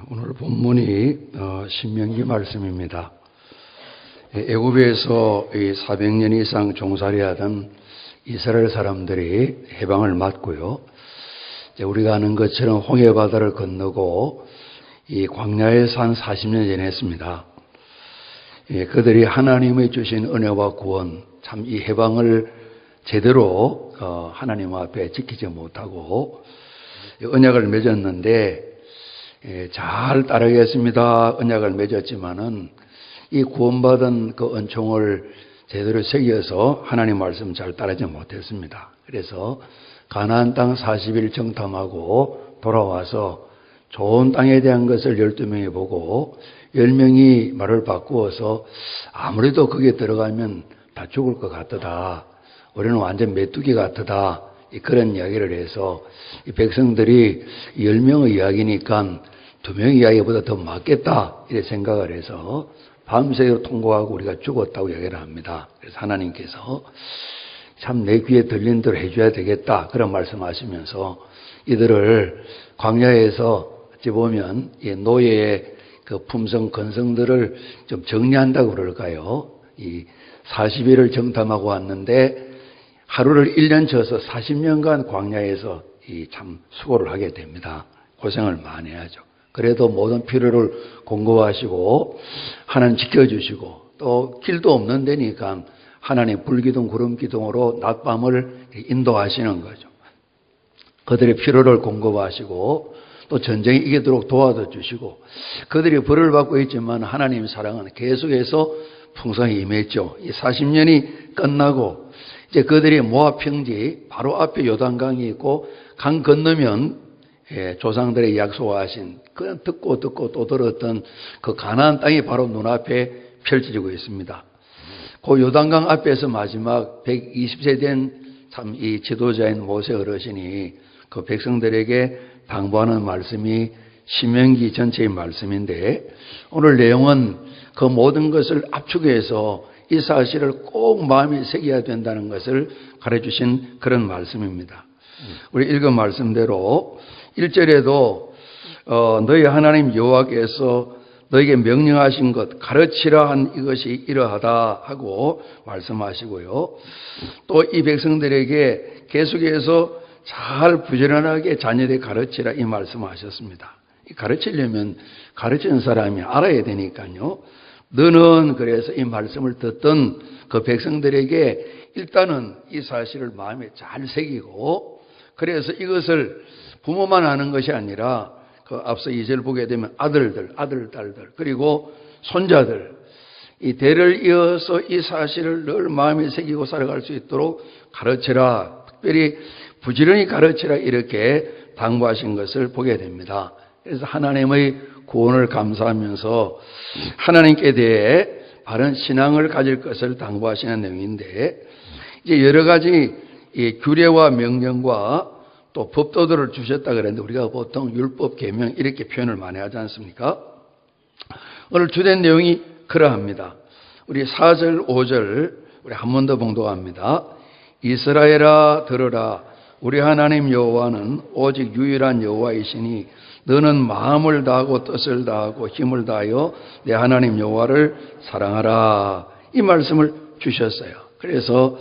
오늘 본문이 신명기 말씀입니다. 애굽에서 400년 이상 종살이하던 이스라엘 사람들이 해방을 맞고요. 우리가 아는 것처럼 홍해바다를 건너고 이 광야에서 한 40년 지냈습니다. 그들이 하나님의 주신 은혜와 구원, 참 이 해방을 제대로 하나님 앞에 지키지 못하고 언약을 맺었는데 잘 따르겠습니다. 언약을 맺었지만은 이 구원받은 그 은총을 제대로 새겨서 하나님 말씀 잘 따르지 못했습니다. 그래서 가나안 땅 40일 정탐하고 돌아와서 좋은 땅에 대한 것을 12명이 보고 10명이 말을 바꾸어서 아무래도 거기에 들어가면 다 죽을 것 같다. 우리는 완전 메뚜기 같다. 그런 이야기를 해서 이 백성들이 10명의 이야기니까 2명의 이야기보다 더 맞겠다 이렇게 생각을 해서 밤새도록 통곡하고 우리가 죽었다고 이야기를 합니다. 그래서 하나님께서 참 내 귀에 들린 대로 해줘야 되겠다 그런 말씀하시면서 이들을 광야에서 어찌 보면 노예의 그 품성 건성들을 좀 정리한다고 그럴까요? 이 40일을 정탐하고 왔는데 하루를 1년 쳐서 40년간 광야에서 참 수고를 하게 됩니다. 고생을 많이 하죠. 그래도 모든 필요를 공급하시고 하나님 지켜주시고 또 길도 없는 데니까 하나님 불기둥 구름기둥으로 낮밤을 인도하시는 거죠. 그들의 필요를 공급하시고 또 전쟁에 이기도록 도와도 주시고 그들이 벌을 받고 있지만 하나님의 사랑은 계속해서 풍성히 임했죠. 이 40년이 끝나고 이제 그들이 모압 평지 바로 앞에 요단강이 있고 강 건너면 조상들의 약속하신 그냥 듣고 또 들었던 그 가나안 땅이 바로 눈앞에 펼쳐지고 있습니다. 그 요단강 앞에서 마지막 120세 된 참 이 지도자인 모세 어르신이 그 백성들에게 당부하는 말씀이 신명기 전체의 말씀인데 오늘 내용은 그 모든 것을 압축해서 이 사실을 꼭 마음에 새겨야 된다는 것을 가르쳐주신 그런 말씀입니다. 우리 읽은 말씀대로 1절에도 너희 하나님 여호와께서 너에게 명령하신 것 가르치라 한 이것이 이러하다 하고 말씀하시고요. 또 이 백성들에게 계속해서 잘 부지런하게 자녀들에게 가르치라 이 말씀하셨습니다. 가르치려면 가르치는 사람이 알아야 되니까요. 너는 그래서 이 말씀을 듣던 그 백성들에게 일단은 이 사실을 마음에 잘 새기고 그래서 이것을 부모만 아는 것이 아니라 그 앞서 2절 보게 되면 아들들, 딸들 그리고 손자들 이 대를 이어서 이 사실을 늘 마음에 새기고 살아갈 수 있도록 가르치라. 특별히 부지런히 가르치라 이렇게 당부하신 것을 보게 됩니다. 그래서 하나님의 구원을 감사하면서 하나님께 대해 바른 신앙을 가질 것을 당부하시는 내용인데 이제 여러 가지 규례와 명령과 또 법도들을 주셨다 그랬는데 우리가 보통 율법, 계명 이렇게 표현을 많이 하지 않습니까? 오늘 주된 내용이 그러합니다. 우리 4절, 5절 우리 한 번 더 봉독합니다. 이스라엘아 들으라. 우리 하나님 여호와는 오직 유일한 여호와이시니 너는 마음을 다하고 뜻을 다하고 힘을 다하여 내 하나님 여호와를 사랑하라. 이 말씀을 주셨어요. 그래서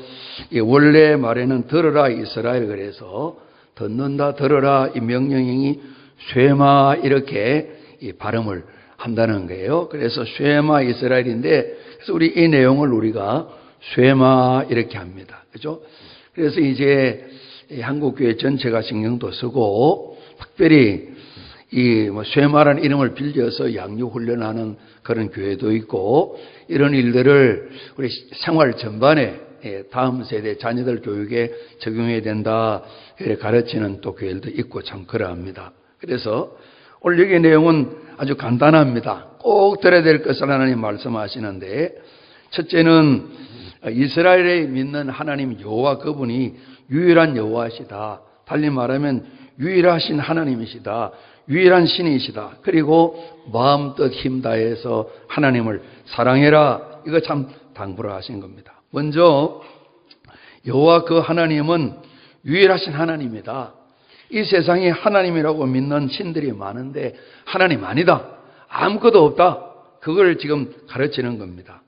원래 말에는 들으라 이스라엘 그래서 듣는다 들으라 이 명령이 쉐마 이렇게 이 발음을 한다는 거예요. 그래서 쉐마 이스라엘인데 그래서 우리 이 내용을 우리가 쉐마 이렇게 합니다. 그렇죠? 그래서 이제 한국교회 전체가 신경도 쓰고 특별히 이 쉐마라는 이름을 빌려서 양육 훈련하는 그런 교회도 있고 이런 일들을 우리 생활 전반에 다음 세대 자녀들 교육에 적용해야 된다 이렇게 가르치는 또 교회들도 있고 참 그러합니다. 그래서 오늘 여기의 내용은 아주 간단합니다. 꼭 들어야 될 것을 하나님 말씀하시는데 첫째는 이스라엘에 믿는 하나님 여호와 그분이 유일한 여호와시다. 달리 말하면 유일하신 하나님이시다. 유일한 신이시다. 그리고 마음 뜻 힘 다해서 하나님을 사랑해라. 이거 참 당부를 하신 겁니다. 먼저 여호와 그 하나님은 유일하신 하나님이다. 이 세상에 하나님이라고 믿는 신들이 많은데 하나님 아니다, 아무것도 없다, 그걸 지금 가르치는 겁니다.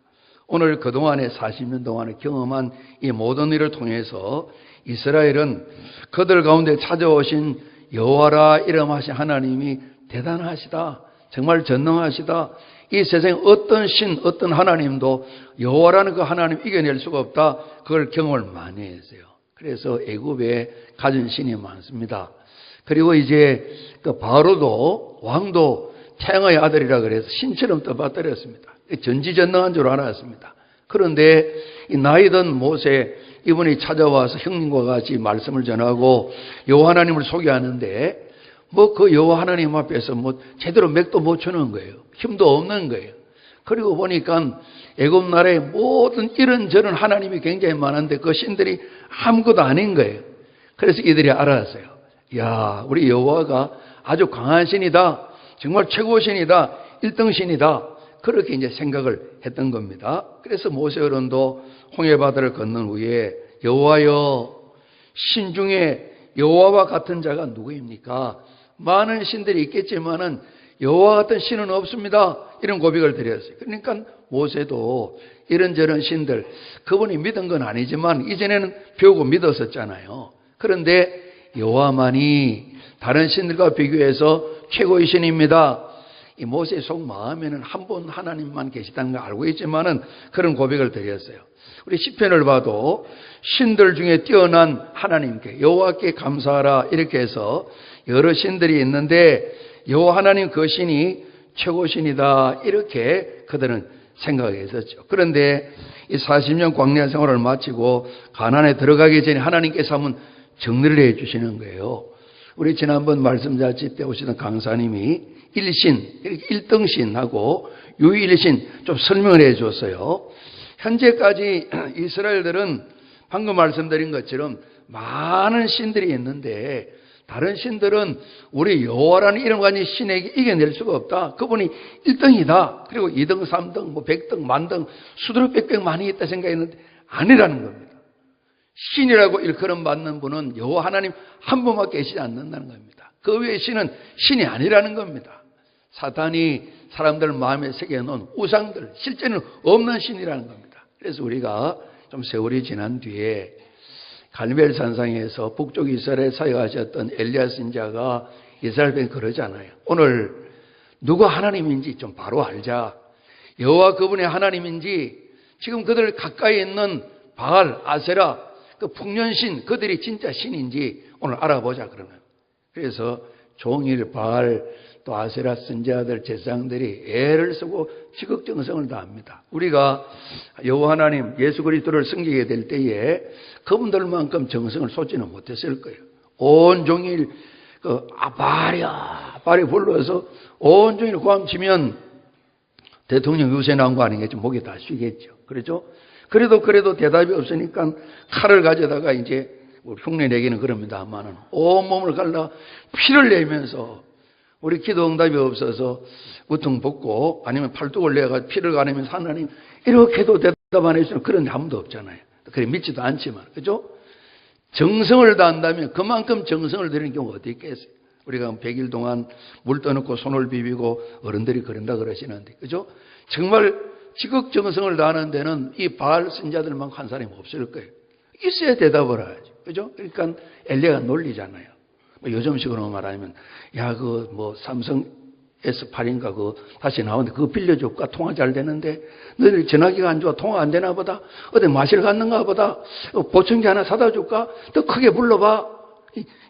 오늘 그동안에 40년 동안에 경험한 이 모든 일을 통해서 이스라엘은 그들 가운데 찾아오신 여호와라 이름하신 하나님이 대단하시다, 정말 전능하시다, 이 세상에 어떤 신, 어떤 하나님도 여호와라는 그 하나님 이겨낼 수가 없다, 그걸 경험을 많이 했어요. 그래서 애굽에 가진 신이 많습니다. 그리고 이제 그 바로도 왕도 태양의 아들이라 그래서 신처럼 떠받들였습니다. 전지전능한 줄 알았습니다. 그런데 이 나이든 모세 이분이 찾아와서 형님과 같이 말씀을 전하고 여호와 하나님을 소개하는데 뭐 그 여호와 하나님 앞에서 뭐 제대로 맥도 못 추는 거예요. 힘도 없는 거예요. 그리고 보니까 애굽 나라에 모든 이런저런 하나님이 굉장히 많은데 그 신들이 아무것도 아닌 거예요. 그래서 이들이 알았어요. 야, 우리 여호와가 아주 강한 신이다, 정말 최고 신이다, 1등 신이다, 그렇게 이제 생각을 했던 겁니다. 그래서 모세 어른도 홍해바다를 건넌 후에 여호와여, 신 중에 여호와와 같은 자가 누구입니까? 많은 신들이 있겠지만은 여호와 같은 신은 없습니다, 이런 고백을 드렸어요. 그러니까 모세도 이런저런 신들, 그분이 믿은 건 아니지만 이전에는 배우고 믿었었잖아요. 그런데 여호와만이 다른 신들과 비교해서 최고의 신입니다. 이 모세의 속 마음에는 한 분 하나님만 계시다는 걸 알고 있지만은 그런 고백을 드렸어요. 우리 시편을 봐도 신들 중에 뛰어난 하나님께, 여호와께 감사하라, 이렇게 해서 여러 신들이 있는데 여호와 하나님 그 신이 최고 신이다, 이렇게 그들은 생각했었죠. 그런데 이 40년 광야 생활을 마치고 가나안에 들어가기 전에 하나님께서 한번 정리를 해 주시는 거예요. 우리 지난번 말씀자치 때 오시던 강사님이 일신, 1등신하고 유일신 좀 설명을 해 줬어요. 현재까지 이스라엘들은 방금 말씀드린 것처럼 많은 신들이 있는데 다른 신들은 우리 여호와라는 이름 가진 신에게 이겨낼 수가 없다, 그분이 1등이다, 그리고 2등, 3등, 뭐 100등, 만등, 수두룩 빽빽 많이 있다 생각했는데 아니라는 겁니다. 신이라고 일컬음 받는 분은 여호와 하나님 한 분만 계시지 않는다는 겁니다. 그 외의 신은 신이 아니라는 겁니다. 사탄이 사람들 마음에 새겨놓은 우상들, 실제는 없는 신이라는 겁니다. 그래서 우리가 좀 세월이 지난 뒤에 갈멜 산상에서 북쪽 이스라엘에 사역하셨던 엘리야 선지자가 이스라엘 백성 그러잖아요. 오늘 누가 하나님인지 좀 바로 알자. 여호와 그분이 하나님인지, 지금 그들 가까이 있는 바알, 아세라, 그 풍년신, 그들이 진짜 신인지 오늘 알아보자 그러면. 그래서 종일 바알 또 아세라 선지자들, 제사장들이 애를 쓰고 지극정성을 다합니다. 우리가 여호와 하나님 예수 그리스도를 섬기게 될 때에 그분들만큼 정성을 쏟지는 못했을 거예요. 온종일 바리 불러서 온종일 고함치면 대통령 유세 나온 거 아니겠죠. 목이 다 쉬겠죠. 그렇죠? 그래도 대답이 없으니까 칼을 가져다가 이제 흉내 내기는 그럽니다만은 온몸을 갈라 피를 내면서, 우리 기도 응답이 없어서 우퉁 벗고 아니면 팔뚝을 내가 피를 가리면서 하나님 이렇게도 대답 안 해주시는 그런 아무도 없잖아요. 그래 믿지도 않지만, 그죠? 정성을 다한다면 그만큼 정성을 들이는 경우가 어디 있겠어요? 우리가 100일 동안 물 떠놓고 손을 비비고 어른들이 그런다 그러시는데, 그죠? 정말 지극정성을 다하는 데는 이 바알 선지자들만 한 사람이 없을 거예요. 있어야 대답을 하죠. 그죠? 그러니까 엘리야가 놀리잖아요. 뭐 요즘식으로 말하면, 야, 삼성 S8인가 다시 나오는데 그거 빌려줄까? 통화 잘 되는데. 너희들 전화기가 안 좋아. 통화 안 되나 보다. 어디 마실 갔는가 보다. 보청기 하나 사다 줄까? 더 크게 불러봐.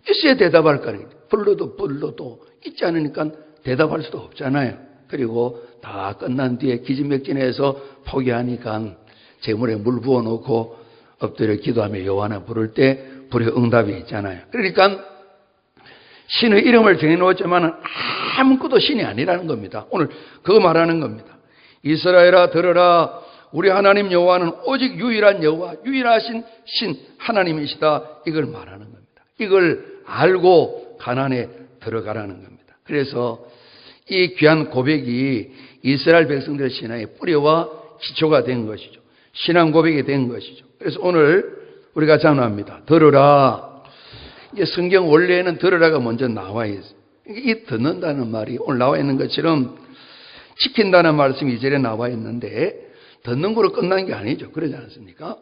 있어야 대답할 거 아니에요. 불러도 있지 않으니까 대답할 수도 없잖아요. 그리고 다 끝난 뒤에 기진맥진해서 포기하니까 재물에 물 부어놓고 엎드려 기도하며 여호와 하나 부를 때 불의 응답이 있잖아요. 그러니까 신의 이름을 정해놓았지만 아무것도 신이 아니라는 겁니다. 오늘 그거 말하는 겁니다. 이스라엘아 들으라, 우리 하나님 여호와는 오직 유일한 여호와, 유일하신 신 하나님이시다, 이걸 말하는 겁니다. 이걸 알고 가나안에 들어가라는 겁니다. 그래서 이 귀한 고백이 이스라엘 백성들의 신앙의 뿌리와 기초가 된 것이죠. 신앙 고백이 된 것이죠. 그래서 오늘 우리가 장로합니다. 들으라. 이제 성경 원래에는 들으라가 먼저 나와 있어요. 이 듣는다는 말이 오늘 나와 있는 것처럼 지킨다는 말씀이 2절에 나와 있는데 듣는 거로 끝난 게 아니죠. 그러지 않습니까?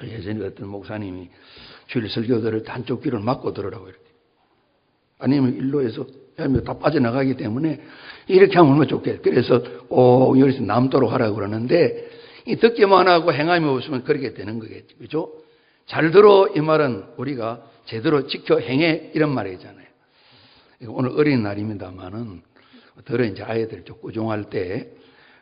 예전에 어떤 목사님이 주일 설교들을 한쪽 귀를 막고 들으라고 이렇게. 아니면 일로에서 다 빠져나가기 때문에 이렇게 하면 얼마나 좋겠어요. 그래서 꼭 여기서 남도록 하라고 그러는데 이 듣기만 하고 행함이 없으면 그렇게 되는 거겠죠. 그죠? 잘 들어 이 말은 우리가 제대로 지켜 행해 이런 말이잖아요. 오늘 어린날입니다만은 들어 이제 아이들 좀 꾸중할 때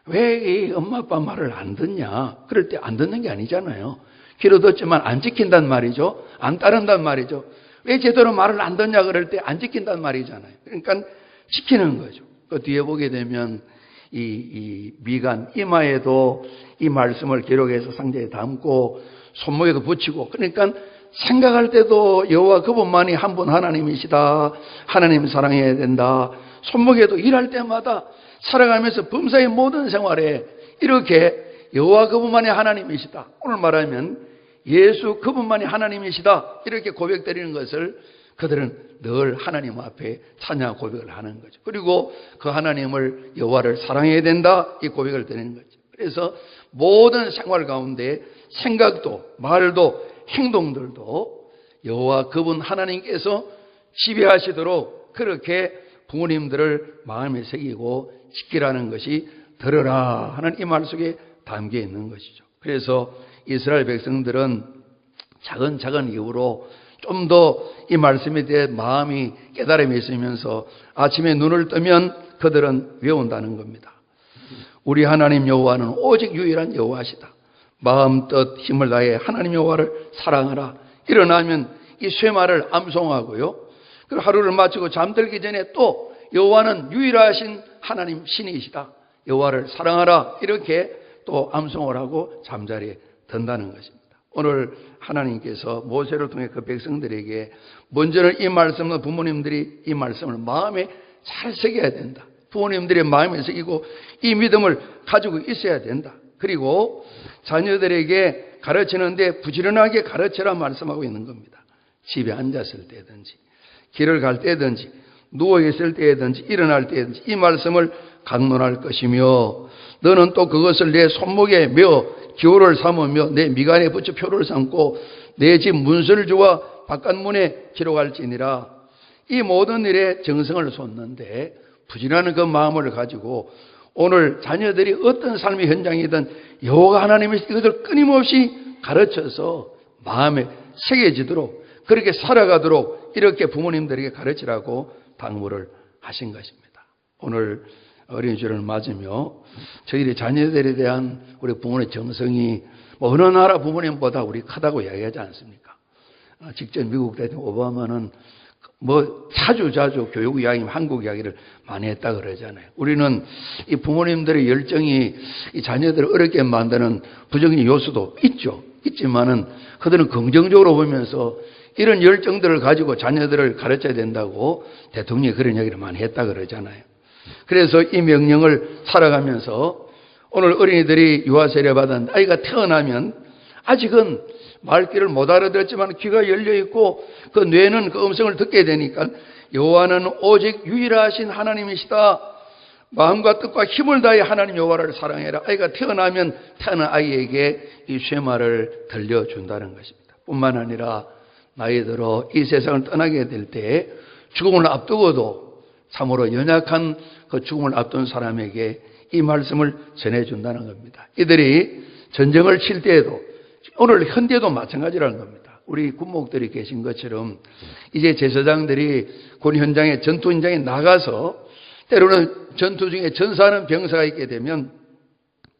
왜 이 엄마 아빠 말을 안 듣냐? 그럴 때 안 듣는 게 아니잖아요. 귀로 듣지만 안 지킨단 말이죠. 안 따른단 말이죠. 왜 제대로 말을 안 듣냐 그럴 때 안 지킨단 말이잖아요. 그러니까 지키는 거죠. 그 뒤에 보게 되면 이 미간 이마에도 이 말씀을 기록해서 상자에 담고 손목에도 붙이고 그러니까 생각할 때도 여호와 그분만이 한 분 하나님이시다. 하나님 사랑해야 된다. 손목에도 일할 때마다 살아가면서 범사의 모든 생활에 이렇게 여호와 그분만이 하나님이시다. 오늘 말하면 예수 그분만이 하나님이시다. 이렇게 고백드리는 것을 그들은 늘 하나님 앞에 찬양 고백을 하는 거죠. 그리고 그 하나님을 여호와를 사랑해야 된다. 이 고백을 드리는 거죠. 그래서 모든 생활 가운데 생각도 말도 행동들도 여호와 그분 하나님께서 지배하시도록 그렇게 부모님들을 마음에 새기고 지키라는 것이 들으라 하는 이 말 속에 담겨 있는 것이죠. 그래서 이스라엘 백성들은 작은 이유로 좀 더 이 말씀에 대해 마음이 깨달음이 있으면서 아침에 눈을 뜨면 그들은 외운다는 겁니다. 우리 하나님 여호와는 오직 유일한 여호와시다. 마음 뜻 힘을 다해 하나님 여호와를 사랑하라. 일어나면 이 쇠말을 암송하고요. 그리고 하루를 마치고 잠들기 전에 또 여호와는 유일하신 하나님 신이시다. 여호와를 사랑하라. 이렇게 또 암송을 하고 잠자리에 든다는 것입니다. 오늘 하나님께서 모세를 통해 그 백성들에게 먼저는 이 말씀은 부모님들이 이 말씀을 마음에 잘 새겨야 된다. 부모님들의 마음에 새기고 이 믿음을 가지고 있어야 된다. 그리고 자녀들에게 가르치는데 부지런하게 가르치라 말씀하고 있는 겁니다. 집에 앉았을 때든지 길을 갈 때든지 누워있을 때든지 일어날 때든지 이 말씀을 강론할 것이며 너는 또 그것을 내 손목에 메어 기호를 삼으며 내 미간에 붙여 표를 삼고 내 집 문서를 주어 바깥문에 기록할지니라. 이 모든 일에 정성을 쏟는데 부지런한 그 마음을 가지고 오늘 자녀들이 어떤 삶의 현장이든 여호와 하나님이 이것을 끊임없이 가르쳐서 마음에 새겨지도록 그렇게 살아가도록 이렇게 부모님들에게 가르치라고 당부를 하신 것입니다. 오늘 어린이주일을 맞으며 저희들이 자녀들에 대한 우리 부모의 정성이 어느 나라 부모님보다 우리 크다고 이야기하지 않습니까? 직접 미국 대통령 오바마는 자주 교육 이야기, 한국 이야기를 많이 했다 그러잖아요. 우리는 이 부모님들의 열정이 이 자녀들을 어렵게 만드는 부정적인 요소도 있지만은 그들은 긍정적으로 보면서 이런 열정들을 가지고 자녀들을 가르쳐야 된다고 대통령이 그런 이야기를 많이 했다 그러잖아요. 그래서 이 명령을 살아가면서 오늘 어린이들이 유아 세례 받은 아이가 태어나면 아직은 말귀를 못 알아들었지만 귀가 열려 있고 그 뇌는 그 음성을 듣게 되니까 여호와는 오직 유일하신 하나님이시다. 마음과 뜻과 힘을 다해 하나님 여호와를 사랑해라. 아이가 태어나면 태어난 아이에게 이 쇠말을 들려준다는 것입니다. 뿐만 아니라 나이 들어 이 세상을 떠나게 될 때 죽음을 앞두고도 참으로 연약한 그 죽음을 앞둔 사람에게 이 말씀을 전해준다는 겁니다. 이들이 전쟁을 칠 때에도 오늘 현대도 마찬가지라는 겁니다. 우리 군목들이 계신 것처럼 이제 제사장들이 군 현장에 전투 현장에 나가서 때로는 전투 중에 전사하는 병사가 있게 되면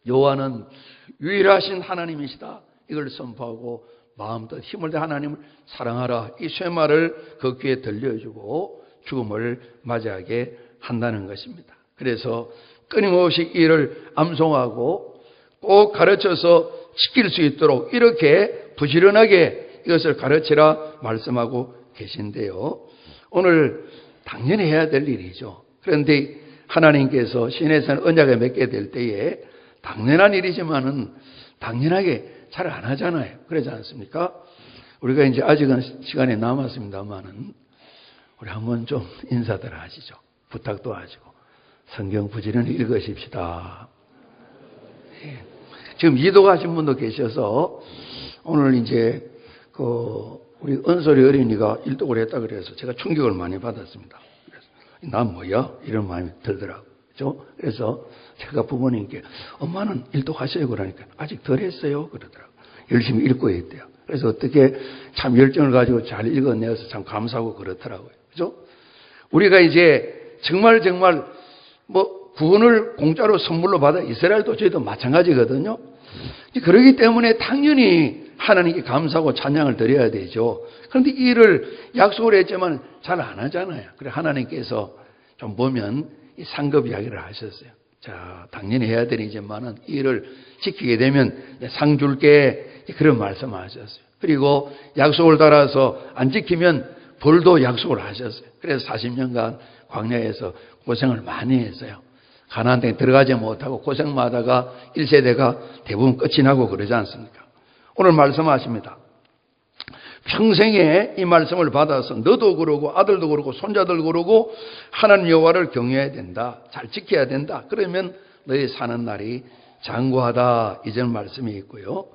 여호와는 유일하신 하나님이시다. 이걸 선포하고 마음껏 힘을 다해 하나님을 사랑하라. 이 쇠말을 그 귀에 들려주고 죽음을 맞이하게 한다는 것입니다. 그래서 끊임없이 이를 암송하고 꼭 가르쳐서 지킬 수 있도록 이렇게 부지런하게 이것을 가르치라 말씀하고 계신데요. 오늘 당연히 해야 될 일이죠. 그런데 하나님께서 신에서는 언약을 맺게 될 때에 당연한 일이지만은 당연하게 잘 안 하잖아요. 그러지 않습니까? 우리가 이제 아직은 시간이 남았습니다만은 우리 한번 좀 인사들 하시죠. 부탁도 하시고 성경 부지런히 읽으십시다. 예. 지금 이도가신 분도 계셔서 오늘 이제 우리 은솔이 어린이가 일독을 했다 그래서 제가 충격을 많이 받았습니다. 그래서 난 뭐야? 이런 마음이 들더라고요. 그렇죠? 그래서 제가 부모님께 엄마는 일독하셔요 그러니까 아직 덜 했어요 그러더라고요. 열심히 읽고 있대요. 그래서 어떻게 참 열정을 가지고 잘 읽어내서 참 감사하고 그렇더라고요. 그죠? 우리가 이제 정말 뭐 구원을 공짜로 선물로 받아 이스라엘도 저희도 마찬가지거든요. 그렇기 때문에 당연히 하나님께 감사하고 찬양을 드려야 되죠. 그런데 이 일을 약속을 했지만 잘 안 하잖아요. 그래 하나님께서 좀 보면 이 상급 이야기를 하셨어요. 자, 당연히 해야 되지만은 이 일을 지키게 되면 상 줄게 그런 말씀하셨어요. 그리고 약속을 따라서 안 지키면 벌도 약속을 하셨어요. 그래서 40년간 광야에서 고생을 많이 했어요. 가나안 땅에 들어가지 못하고 고생마다가 1세대가 대부분 끝이 나고 그러지 않습니까? 오늘 말씀하십니다. 평생에 이 말씀을 받아서 너도 그러고 아들도 그러고 손자들 그러고 하나님 여호와를 경외해야 된다. 잘 지켜야 된다. 그러면 너희 사는 날이 장구하다. 이전 말씀이 있고요.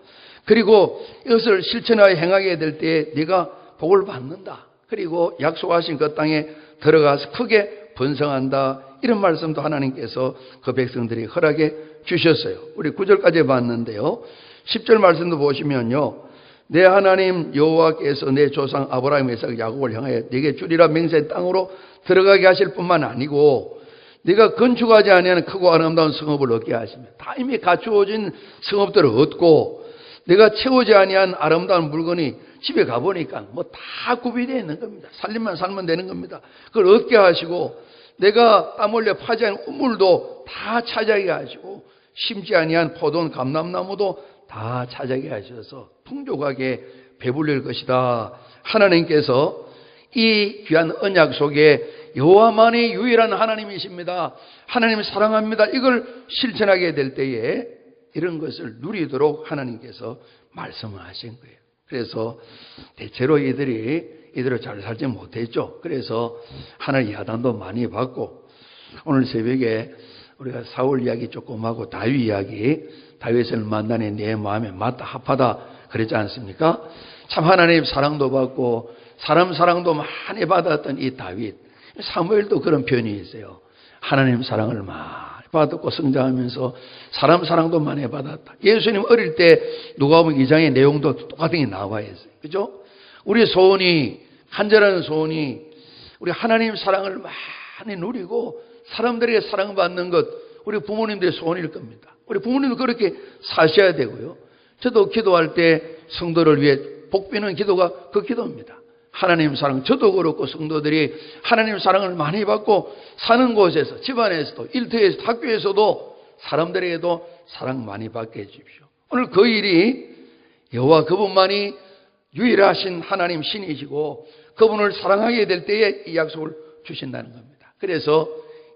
그리고 이것을 실천하여 행하게 될 때 네가 복을 받는다. 그리고 약속하신 그 땅에 들어가서 크게 번성한다. 이런 말씀도 하나님께서 그 백성들이 허락해 주셨어요. 우리 9절까지 봤는데요. 10절 말씀도 보시면요. 내 하나님 여호와께서 내 조상 아브라함, 이삭, 야곱을 향하여 네게 주리라 맹세한 땅으로 들어가게 하실 뿐만 아니고 네가 건축하지 아니하는 크고 아름다운 성읍을 얻게 하시며 다 이미 갖추어진 성읍들을 얻고 내가 채우지 아니한 아름다운 물건이 집에 가보니까 뭐 다 구비되어 있는 겁니다. 살림만 살면 되는 겁니다. 그걸 얻게 하시고 내가 땀 흘려 파지 않은 우물도 다 차지하게 하시고 심지 아니한 포도원 감람나무도 다 차지하게 하셔서 풍족하게 배불릴 것이다. 하나님께서 이 귀한 언약 속에 여호와만이 유일한 하나님이십니다. 하나님 사랑합니다. 이걸 실천하게 될 때에 이런 것을 누리도록 하나님께서 말씀을 하신 거예요. 그래서 대체로 이들을 잘 살지 못했죠. 그래서 하나님 야단도 많이 받고 오늘 새벽에 우리가 사울 이야기 조금 하고 다윗 이야기 다윗을 만나니 내 마음에 맞다 합하다 그랬지 않습니까? 참 하나님 사랑도 받고 사람 사랑도 많이 받았던 이 다윗 사무엘도 그런 편이 있어요. 하나님 사랑을 많이 받았고 성장하면서 사람 사랑도 많이 받았다. 예수님 어릴 때 누가복음 2장의 내용도 똑같은 게 나와 있어요. 그죠? 우리 소원이 간절한 소원이 우리 하나님 사랑을 많이 누리고 사람들에게 사랑받는 것 우리 부모님들의 소원일 겁니다. 우리 부모님도 그렇게 사셔야 되고요. 저도 기도할 때 성도를 위해 복비는 기도가 그 기도입니다. 하나님 사랑, 저도 그렇고 성도들이 하나님 사랑을 많이 받고 사는 곳에서 집안에서도 일터에서 학교에서도 사람들에게도 사랑 많이 받게 해주십시오. 오늘 그 일이 여호와 그분만이 유일하신 하나님 신이시고 그분을 사랑하게 될 때에 이 약속을 주신다는 겁니다. 그래서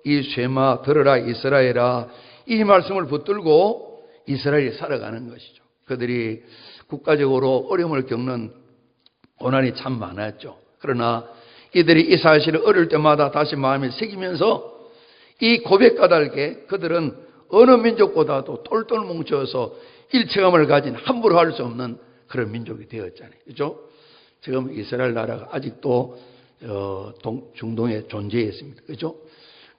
이 쇠마 들으라 이스라엘아 이 말씀을 붙들고 이스라엘이 살아가는 것이죠. 그들이 국가적으로 어려움을 겪는 고난이 참 많았죠. 그러나 이들이 이 사실을 어릴 때마다 다시 마음에 새기면서 이 고백 까닭에 그들은 어느 민족보다도 똘똘 뭉쳐서 일체감을 가진 함부로 할 수 없는 그런 민족이 되었잖아요. 그렇죠? 지금 이스라엘 나라가 아직도 중동에 존재했습니다. 그렇죠?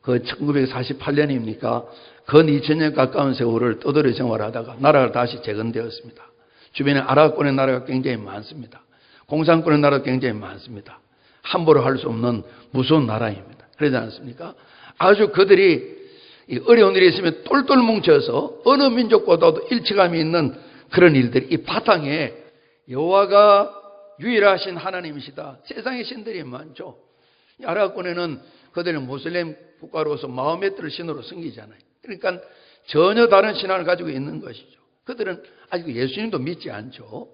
그 1948년입니까? 근 2000년 가까운 세월을 떠돌이 생활하다가 나라가 다시 재건되었습니다. 주변에 아랍권의 나라가 굉장히 많습니다. 공산권의 나라가 굉장히 많습니다. 함부로 할 수 없는 무서운 나라입니다. 그러지 않습니까? 아주 그들이 어려운 일이 있으면 똘똘 뭉쳐서 어느 민족보다도 일체감이 있는 그런 일들이 이 바탕에 여호와가 유일하신 하나님이시다. 세상의 신들이 많죠. 아랍권에는 그들은 무슬림 국가로서 마호메트를 신으로 섬기잖아요. 그러니까 전혀 다른 신앙을 가지고 있는 것이죠. 그들은 아직 예수님도 믿지 않죠.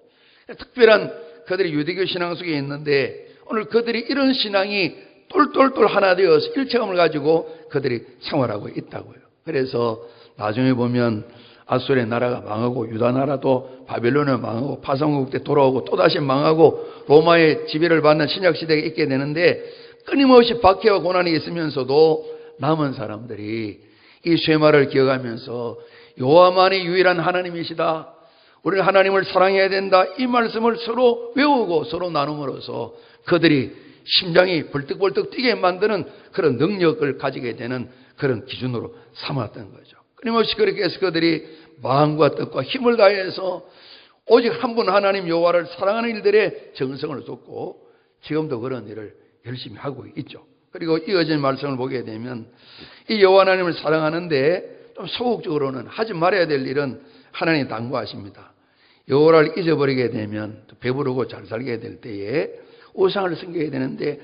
특별한 그들이 유대교 신앙 속에 있는데 오늘 그들이 이런 신앙이 똘똘똘 하나 되어서 일체감을 가지고 그들이 생활하고 있다고요. 그래서 나중에 보면 아수르의 나라가 망하고 유다 나라도 바벨론에 망하고 파송국 때 돌아오고 또다시 망하고 로마의 지배를 받는 신약시대에 있게 되는데 끊임없이 박해와 고난이 있으면서도 남은 사람들이 이 쇠마를 기억하면서 여호와만이 유일한 하나님이시다. 우리는 하나님을 사랑해야 된다. 이 말씀을 서로 외우고 서로 나눔으로써 그들이 심장이 벌떡벌떡 뛰게 만드는 그런 능력을 가지게 되는 그런 기준으로 삼았던 거죠. 끊임없이 그렇게 해서 그들이 마음과 뜻과 힘을 다해서 오직 한 분 하나님 여호와를 사랑하는 일들에 정성을 쏟고 지금도 그런 일을 열심히 하고 있죠. 그리고 이어진 말씀을 보게 되면 이 여호와 하나님을 사랑하는데 좀 소극적으로는 하지 말아야 될 일은 하나님이 당부하십니다. 여호와를 잊어버리게 되면 배부르고 잘 살게 될 때에 우상을 섬겨야 되는데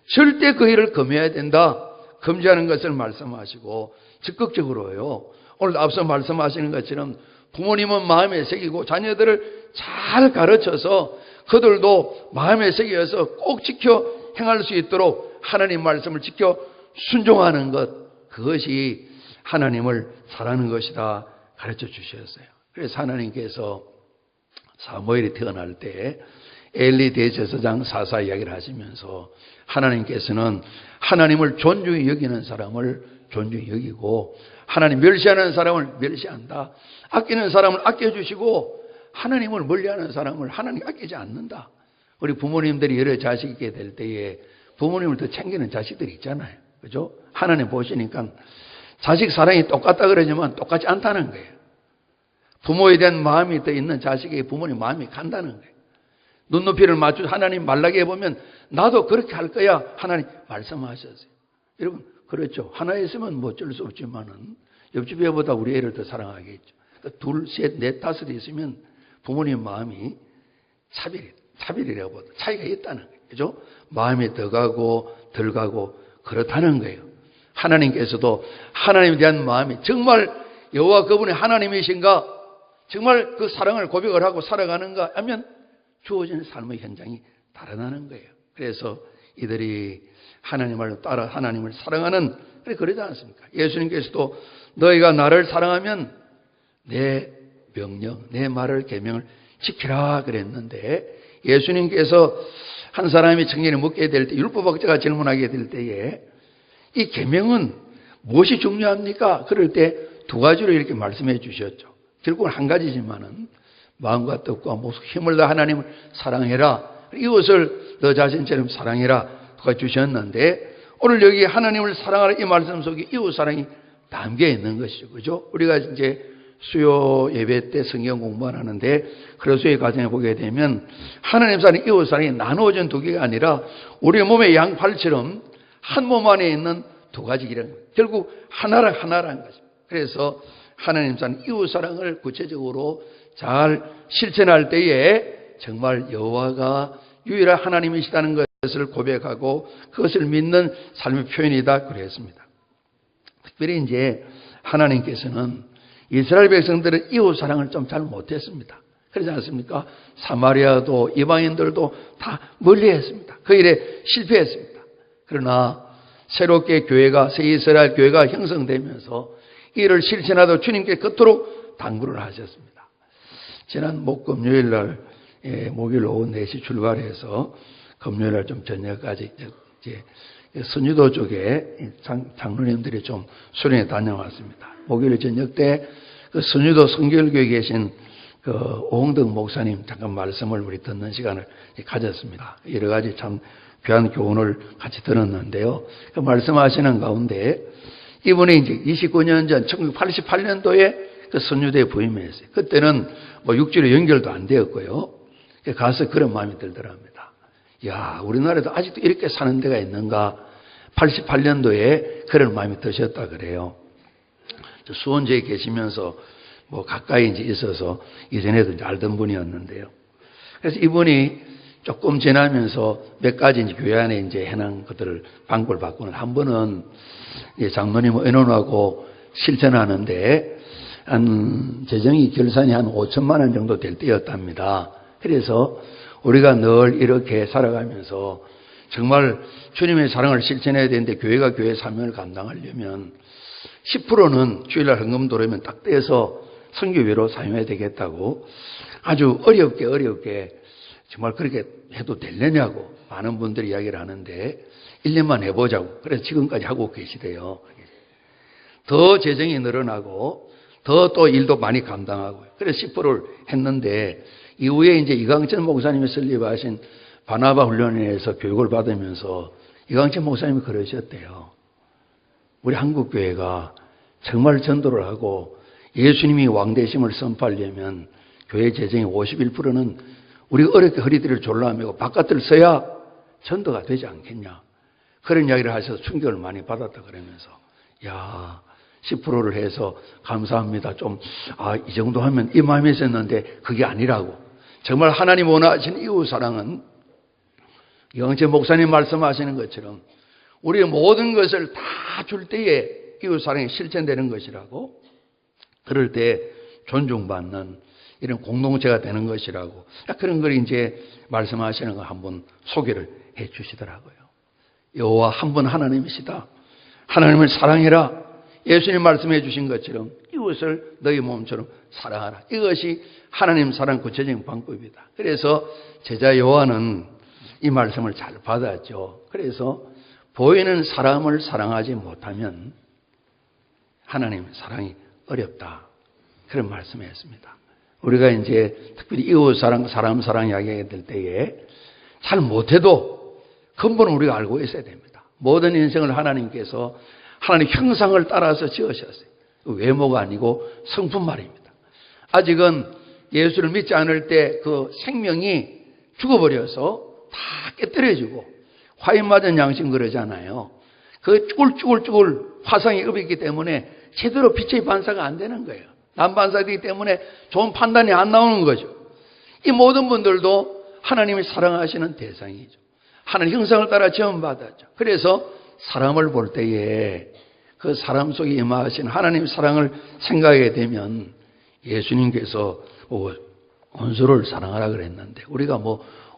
절대 그 일을 금해야 된다. 금지하는 것을 말씀하시고 적극적으로요. 오늘 앞서 말씀하시는 것처럼 부모님은 마음에 새기고 자녀들을 잘 가르쳐서 그들도 마음에 새겨서 꼭 지켜 행할 수 있도록 하나님 말씀을 지켜 순종하는 것, 그것이 하나님을 사랑하는 것이다 가르쳐 주셨어요. 그래서 하나님께서 사무엘이 태어날 때 엘리 대제사장 사사 이야기를 하시면서 하나님께서는 하나님을 존중히 여기는 사람을 존중히 여기고 하나님 멸시하는 사람을 멸시한다. 아끼는 사람을 아껴주시고 하나님을 멀리하는 사람을 하나님 아끼지 않는다. 우리 부모님들이 여러 자식 있게 될 때에 부모님을 더 챙기는 자식들이 있잖아요. 그죠? 하나님 보시니까 자식 사랑이 똑같다 그러지만 똑같지 않다는 거예요. 부모에 대한 마음이 더 있는 자식에게 부모님 마음이 간다는 거예요. 눈높이를 맞추 하나님 말라게 해보면 나도 그렇게 할 거야. 하나님 말씀하셨어요. 여러분 그렇죠. 하나 있으면 뭐 어쩔 수 없지만은 옆집 애보다 우리 애를 더 사랑하겠죠. 그러니까 둘, 셋, 넷, 다섯 있으면 부모님 마음이 차별이라고 보다 차이가 있다는 거예요. 그죠? 마음이 더 가고 덜 가고 그렇다는 거예요. 하나님께서도 하나님에 대한 마음이 정말 여호와 그분이 하나님이신가? 정말 그 사랑을 고백을 하고 살아가는가 하면 주어지는 삶의 현장이 달아나는 거예요. 그래서 이들이 하나님을 따라 하나님을 사랑하는 그러지 않습니까? 예수님께서도 너희가 나를 사랑하면 내 명령, 내 말을 계명을 지키라 그랬는데 예수님께서 한 사람이 청년이 묻게 될 때 율법학자가 질문하게 될 때에 이 계명은 무엇이 중요합니까? 그럴 때 두 가지로 이렇게 말씀해 주셨죠. 결국은 한 가지지만은 마음과 뜻과 모습 힘을 다 하나님을 사랑해라. 이것을 너 자신처럼 사랑해라 주셨는데 오늘 여기 하나님을 사랑하라 이 말씀 속에 이웃 사랑이 담겨 있는 것이죠. 그죠? 우리가 이제 수요 예배 때 성경 공부를 하는데 그리스도의 과정에 보게 되면 하나님 사랑, 이웃 사랑이 나누어진 두 개가 아니라 우리 몸의 양팔처럼 한 몸 안에 있는 두 가지 이런 거예요. 결국 하나라는 거죠. 그래서 하나님 사랑, 이웃 사랑을 구체적으로 잘 실천할 때에 정말 여호와가 유일한 하나님이시다는 것을 고백하고 그것을 믿는 삶의 표현이다 그랬습니다. 특별히 이제 하나님께서는 이스라엘 백성들은 이웃 사랑을 좀 잘 못했습니다. 그렇지 않습니까? 사마리아도 이방인들도 다 멀리했습니다. 그 일에 실패했습니다. 그러나 새롭게 교회가 새 이스라엘 교회가 형성되면서 이를 실천하도록 주님께 그토록 당부를 하셨습니다. 지난 목금요일 날 목요일 오후 4시 출발해서 금요일 날 좀 저녁까지 이제 선유도 쪽에 장로님들이 좀 수련회 다녀왔습니다. 목요일 저녁 때 그 선유도 성결교회에 계신 그 오홍덕 목사님 잠깐 말씀을 우리 듣는 시간을 가졌습니다. 여러 가지 참 귀한 교훈을 같이 들었는데요. 그 말씀하시는 가운데 이분이 이제 29년 전 1988년도에 그 선유대에 부임했어요. 그때는 뭐 육지로 연결도 안 되었고요. 가서 그런 마음이 들더랍니다. 야, 우리나라에도 아직도 이렇게 사는 데가 있는가? 88년도에 그런 마음이 드셨다 그래요. 수원지에 계시면서 뭐 가까이 이제 있어서 이전에도 이제 알던 분이었는데요. 그래서 이분이 조금 지나면서 몇 가지 이제 교회 안에 이제 해놓은 것들을 방법을 바꾸는 한 번은 장로님 의논하고 실천하는데 한 재정이 결산이 한 5천만 원 정도 될 때였답니다. 그래서 우리가 늘 이렇게 살아가면서 정말 주님의 사랑을 실천해야 되는데 교회가 교회 사명을 감당하려면 10%는 주일날 헌금 들어오면 딱 떼서 선교회로 사용해야 되겠다고 아주 어렵게 정말 그렇게 해도 되느냐고 많은 분들이 이야기를 하는데 1년만 해보자고. 그래서 지금까지 하고 계시대요. 더 재정이 늘어나고 더 또 일도 많이 감당하고요. 그래서 10%를 했는데 이후에 이제 이강천 목사님이 설립하신 바나바 훈련회에서 교육을 받으면서 이강천 목사님이 그러셨대요. 우리 한국교회가 정말 전도를 하고 예수님이 왕되심을 선포하려면 교회 재정의 51%는 우리 어렵게 허리띠를 졸라매고 바깥을 써야 전도가 되지 않겠냐. 그런 이야기를 하셔서 충격을 많이 받았다 그러면서 야 10%를 해서 감사합니다. 이 정도 하면 이 마음이 있었는데 그게 아니라고. 정말 하나님 원하시는 이웃사랑은 이강천 목사님 말씀하시는 것처럼 우리의 모든 것을 다 줄 때에 이웃사랑이 실천되는 것이라고. 그럴 때 존중받는 이런 공동체가 되는 것이라고. 그런 걸 이제 말씀하시는 거 한번 소개를 해 주시더라고요. 여호와 한 분 하나님이시다. 하나님을 사랑해라. 예수님 말씀해 주신 것처럼 이웃을 너희 몸처럼 사랑하라. 이것이 하나님 사랑 구체적인 방법이다. 그래서 제자 요한은 이 말씀을 잘 받았죠. 그래서 보이는 사람을 사랑하지 못하면 하나님 사랑이 어렵다. 그런 말씀을 했습니다. 우리가 이제 특별히 이웃 사랑, 사람 사랑 이야기하게 될 때에 잘 못해도 근본은 우리가 알고 있어야 됩니다. 모든 인생을 하나님께서 하나님 형상을 따라서 지으셨어요. 외모가 아니고 성품 말입니다. 아직은 예수를 믿지 않을 때 그 생명이 죽어버려서 다 깨뜨려지고 화인 맞은 양심 그러잖아요. 그 쭈글쭈글 화상이 입었기 때문에 제대로 빛의 반사가 안 되는 거예요. 남반사되기 때문에 좋은 판단이 안 나오는 거죠. 이 모든 분들도 하나님이 사랑하시는 대상이죠. 하나님 형상을 따라 지음받았죠. 그래서 사람을 볼 때에 그 사람 속에 임하신 하나님의 사랑을 생각하게 되면 예수님께서 원수를 사랑하라 그랬는데 우리가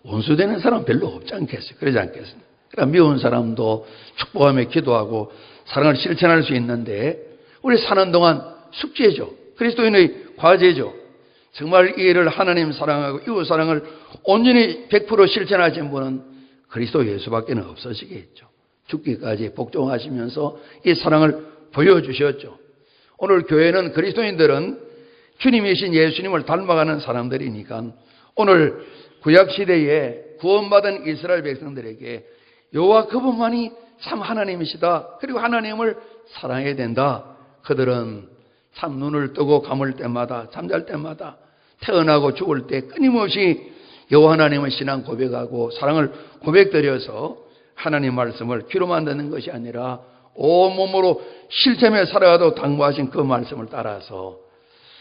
원수되는 사람 별로 없지 않겠어요? 그러지 않겠습니까? 그러니까 미운 사람도 축복하며 기도하고 사랑을 실천할 수 있는데 우리 사는 동안 숙제죠. 그리스도인의 과제죠. 정말 이 일을 하나님 사랑하고 이웃 사랑을 온전히 100% 실천하신 분은 그리스도 예수밖에 없으시겠죠. 죽기까지 복종하시면서 이 사랑을 보여주셨죠. 오늘 교회는 그리스도인들은 주님이신 예수님을 닮아가는 사람들이니까 오늘 구약시대에 구원받은 이스라엘 백성들에게 여호와 그분만이 참 하나님이시다. 그리고 하나님을 사랑해야 된다. 그들은 참 눈을 뜨고 감을 때마다 잠잘 때마다 태어나고 죽을 때 끊임없이 여호와 하나님의 신앙 고백하고 사랑을 고백드려서 하나님 말씀을 귀로만 듣는 것이 아니라 온몸으로 실천에 살아가도 당부하신 그 말씀을 따라서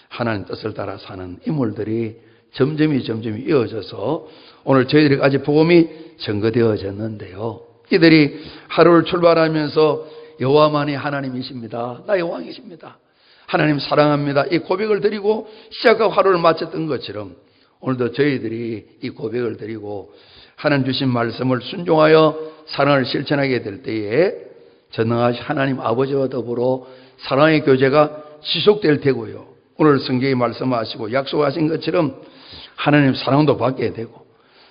하나님 뜻을 따라 사는 인물들이 점점이 이어져서 오늘 저희들까지 복음이 증거되어졌는데요. 이들이 하루를 출발하면서 여호와만이 하나님이십니다. 나의 왕이십니다. 하나님 사랑합니다. 이 고백을 드리고 시작하고 하루를 마쳤던 것처럼 오늘도 저희들이 이 고백을 드리고 하나님 주신 말씀을 순종하여 사랑을 실천하게 될 때에 전능하신 하나님 아버지와 더불어 사랑의 교제가 지속될 테고요. 오늘 성경이 말씀하시고 약속하신 것처럼 하나님 사랑도 받게 되고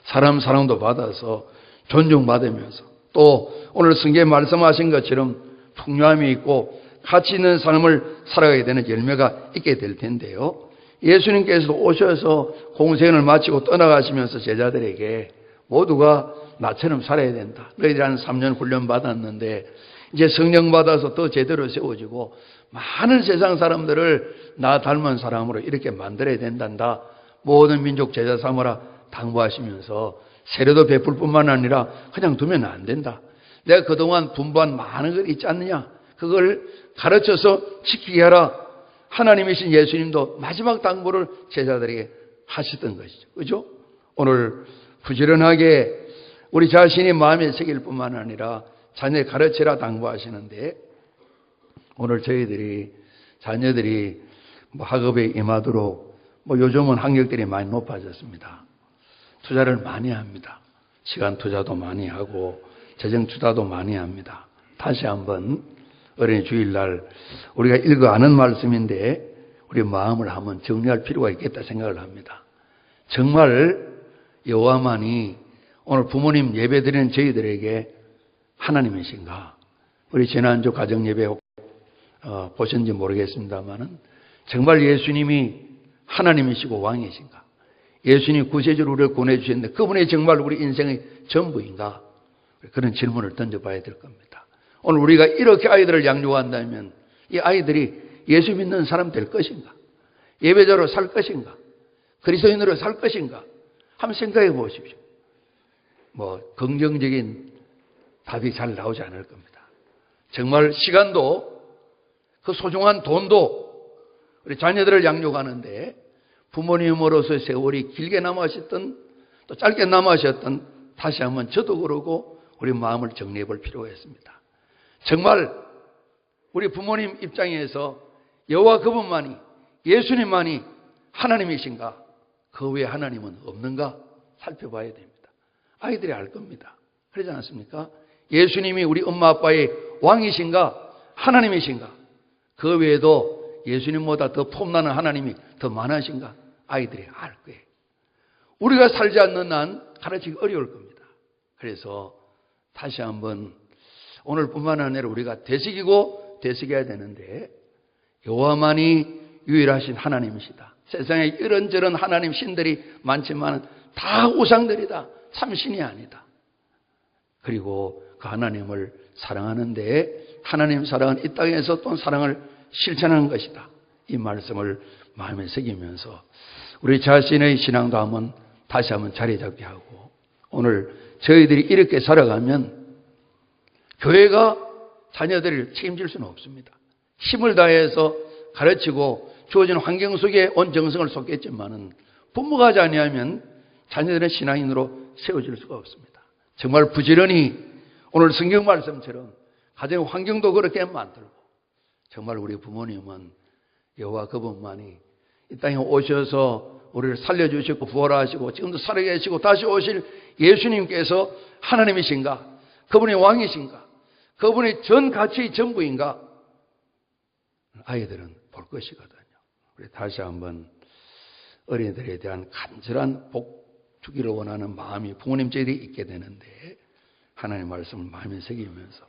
사람 사랑도 받아서 존중받으면서 또 오늘 성경에 말씀하신 것처럼 풍요함이 있고 가치 있는 삶을 살아가게 되는 열매가 있게 될 텐데요. 예수님께서도 오셔서 공생을 마치고 떠나가시면서 제자들에게 모두가 나처럼 살아야 된다. 너희들이 한 3년 훈련 받았는데 이제 성령 받아서 더 제대로 세워지고 많은 세상 사람들을 나 닮은 사람으로 이렇게 만들어야 된단다. 모든 민족 제자 삼으라 당부하시면서 세례도 베풀 뿐만 아니라 그냥 두면 안 된다. 내가 그동안 분부한 많은 걸 있지 않느냐. 그걸 가르쳐서 지키게 하라. 하나님이신 예수님도 마지막 당부를 제자들에게 하셨던 것이죠. 그죠? 오늘 부지런하게 우리 자신이 마음에 새길 뿐만 아니라 자녀 가르치라 당부하시는데 오늘 저희들이 자녀들이 학업에 임하도록 요즘은 학력들이 많이 높아졌습니다. 투자를 많이 합니다. 시간 투자도 많이 하고 재정 투자도 많이 합니다. 다시 한번 어린이 주일날 우리가 읽어 아는 말씀인데 우리 마음을 한번 정리할 필요가 있겠다 생각을 합니다. 정말 여호와만이 오늘 부모님 예배드리는 저희들에게 하나님이신가? 우리 지난주 가정예배 보셨는지 모르겠습니다만은 정말 예수님이 하나님이시고 왕이신가? 예수님이 구세주로 우리를 구원해주셨는데 그분이 정말 우리 인생의 전부인가? 그런 질문을 던져봐야 될 겁니다. 오늘 우리가 이렇게 아이들을 양육한다면 이 아이들이 예수 믿는 사람 될 것인가? 예배자로 살 것인가? 그리스도인으로 살 것인가? 한번 생각해 보십시오. 긍정적인 답이 잘 나오지 않을 겁니다. 정말 시간도 그 소중한 돈도 우리 자녀들을 양육하는데 부모님으로서의 세월이 길게 남으셨던 또 짧게 남으셨던 다시 한번 저도 그러고 우리 마음을 정리해 볼 필요가 있습니다. 정말 우리 부모님 입장에서 여호와 그분만이 예수님만이 하나님이신가? 그 외에 하나님은 없는가? 살펴봐야 됩니다. 아이들이 알 겁니다. 그러지 않습니까? 예수님이 우리 엄마 아빠의 왕이신가? 하나님이신가? 그 외에도 예수님보다 더 폼나는 하나님이 더 많으신가? 아이들이 알 거예요. 우리가 살지 않는 한 가르치기 어려울 겁니다. 그래서 다시 한번 오늘뿐만 아니라 우리가 되새기고 되새겨야 되는데 여호와만이 유일하신 하나님이시다. 세상에 이런저런 하나님 신들이 많지만 다 우상들이다. 참 신이 아니다. 그리고 그 하나님을 사랑하는데 하나님 사랑은 이 땅에서 또 사랑을 실천하는 것이다. 이 말씀을 마음에 새기면서 우리 자신의 신앙도 다시 한번 자리 잡게 하고 오늘 저희들이 이렇게 살아가면 교회가 자녀들을 책임질 수는 없습니다. 힘을 다해서 가르치고 주어진 환경 속에 온 정성을 쏟겠지만은 부모가 하지 아니하면 자녀들은 신앙인으로 세워질 수가 없습니다. 정말 부지런히 오늘 성경 말씀처럼 가정의 환경도 그렇게 만들고 정말 우리 부모님은 여호와 그분만이 이 땅에 오셔서 우리를 살려주시고 부활하시고 지금도 살아계시고 다시 오실 예수님께서 하나님이신가? 그분이 왕이신가? 그분이 전 가치의 전부인가? 아이들은 볼 것이거든요. 우리 다시 한번 어린이들에 대한 간절한 복 주기를 원하는 마음이 부모님들이 있게 되는데 하나님 말씀을 마음에 새기면서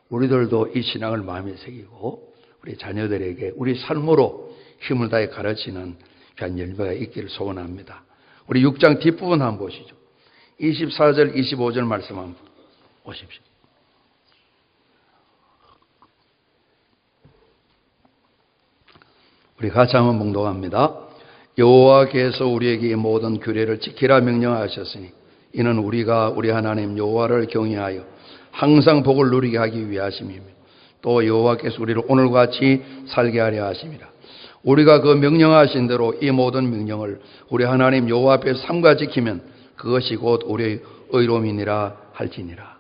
우리들도 이 신앙을 마음에 새기고 우리 자녀들에게 우리 삶으로 힘을 다해 가르치는 귀한 열매가 있기를 소원합니다. 우리 6장 뒷부분 한번 보시죠. 24절 25절 말씀 한번 보십시오. 우리 같이 한번 봉독합니다. 여호와께서 우리에게 이 모든 규례를 지키라 명령하셨으니 이는 우리가 우리 하나님 여호와를 경외하여 항상 복을 누리게 하기 위하심이며 또 여호와께서 우리를 오늘과 같이 살게 하려 하심이라. 우리가 그 명령하신 대로 이 모든 명령을 우리 하나님 여호와 앞에서 삼가 지키면 그것이 곧 우리의 의로움이니라 할지니라.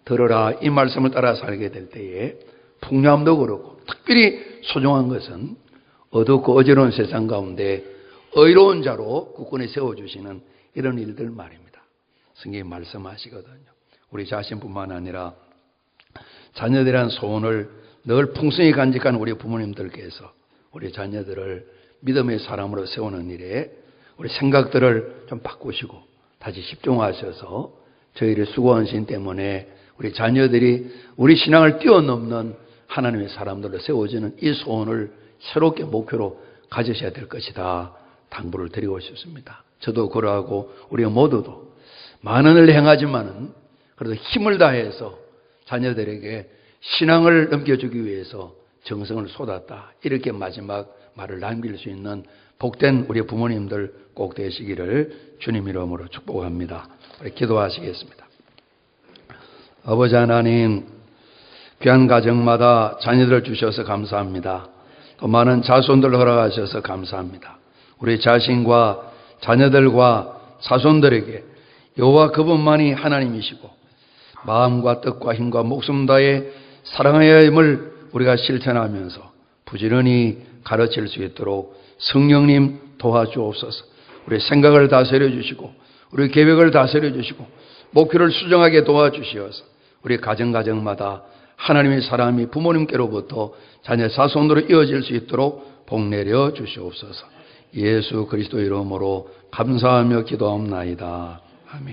들으라. 이 말씀을 따라 살게 될 때에 풍요함도 그렇고 특별히 소중한 것은 어둡고 어지러운 세상 가운데 의로운 자로 국군에 세워주시는 이런 일들 말입니다. 성경이 말씀하시거든요. 우리 자신뿐만 아니라 자녀들이란 소원을 늘 풍성히 간직한 우리 부모님들께서 우리 자녀들을 믿음의 사람으로 세우는 일에 우리 생각들을 좀 바꾸시고 다시 집중하셔서 저희를 수고한 신 때문에 우리 자녀들이 우리 신앙을 뛰어넘는 하나님의 사람들로 세워지는 이 소원을 새롭게 목표로 가지셔야 될 것이다. 당부를 드리고 싶습니다. 저도 그러하고 우리 모두도 많은 일을 행하지만은 그래도 힘을 다해서 자녀들에게 신앙을 넘겨주기 위해서 정성을 쏟았다. 이렇게 마지막 말을 남길 수 있는 복된 우리 부모님들 꼭 되시기를 주님 이름으로 축복합니다. 우리 기도하시겠습니다. 아버지 하나님, 귀한 가정마다 자녀들을 주셔서 감사합니다. 또 많은 자손들 허락하셔서 감사합니다. 우리 자신과 자녀들과 자손들에게 여호와 그분만이 하나님이시고 마음과 뜻과 힘과 목숨 다해 사랑해야 함을 우리가 실천하면서 부지런히 가르칠 수 있도록 성령님 도와주옵소서. 우리 생각을 다스려 주시고 우리 계획을 다스려 주시고 목표를 수정하게 도와주시어서 우리 가정마다 하나님의 사랑이 부모님께로부터 자녀 자손으로 이어질 수 있도록 복 내려 주시옵소서. 예수 그리스도 이름으로 감사하며 기도하옵나이다. 아멘.